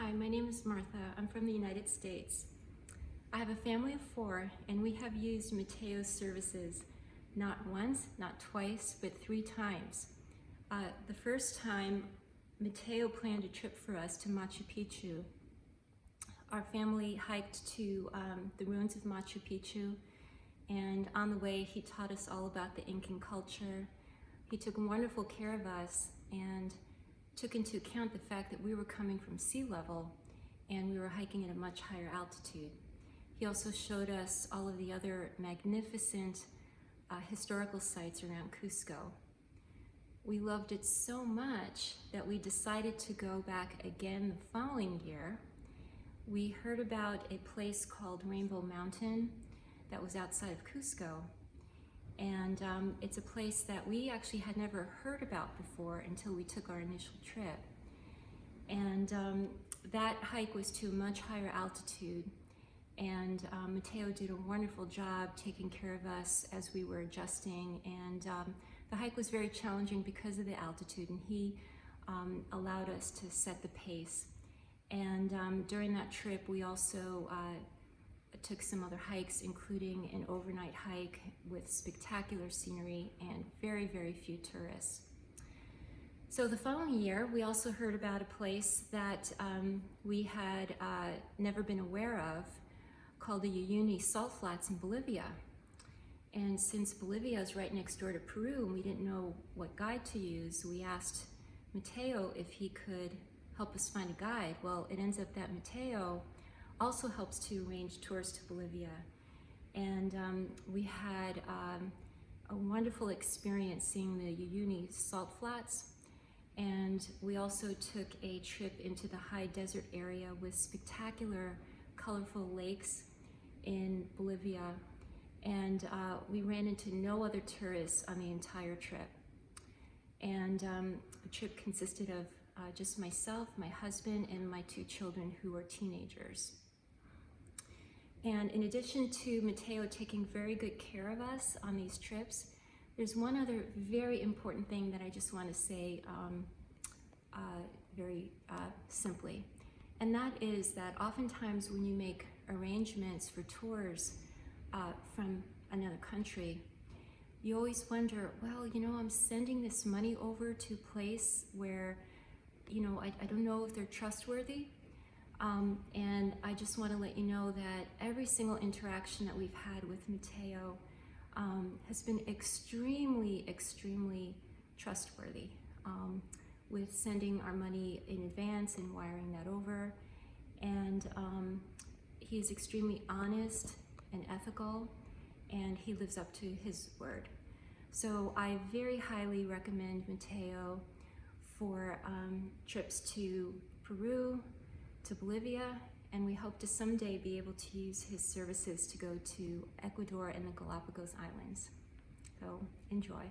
Hi, my name is Martha. I'm from the United States. I have a family of 4 and we have used Mateo's services not once, not twice, but 3 times. The first time, Mateo planned a trip for us to Machu Picchu. Our family hiked to the ruins of Machu Picchu, and on the way he taught us all about the Incan culture. He took wonderful care of us and took into account the fact that we were coming from sea level and we were hiking at a much higher altitude. He also showed us all of the other magnificent historical sites around Cusco. We loved it so much that we decided to go back again the following year. We heard about a place called Rainbow Mountain that was outside of Cusco. And it's a place that we actually had never heard about before until we took our initial trip. And that hike was to a much higher altitude. And Mateo did a wonderful job taking care of us as we were adjusting. And the hike was very challenging because of the altitude, and he allowed us to set the pace. And during that trip, we also took some other hikes, including an overnight hike with spectacular scenery and very, very few tourists. So the following year, we also heard about a place that we had never been aware of, called the Uni Salt Flats in Bolivia. And since Bolivia is right next door to Peru and we didn't know what guide to use, we asked Mateo if he could help us find a guide. Well, it ends up that Mateo also helps to arrange tours to Bolivia. And we had a wonderful experience seeing the Uni Salt Flats. And we also took a trip into the high desert area with spectacular, colorful lakes in Bolivia. And we ran into no other tourists on the entire trip. And the trip consisted of just myself, my husband, and my 2 children who were teenagers. And in addition to Mateo taking very good care of us on these trips, there's one other very important thing that I just want to say very simply. And that is that oftentimes when you make arrangements for tours from another country, you always wonder, well, you know, I'm sending this money over to a place where, you know, I don't know if they're trustworthy. And I just want to let you know that every single interaction that we've had with Mateo has been extremely, extremely trustworthy, with sending our money in advance and wiring that over. And he is extremely honest and ethical, and he lives up to his word. So I very highly recommend Mateo for trips to Peru, to Bolivia, and we hope to someday be able to use his services to go to Ecuador and the Galapagos Islands. So enjoy.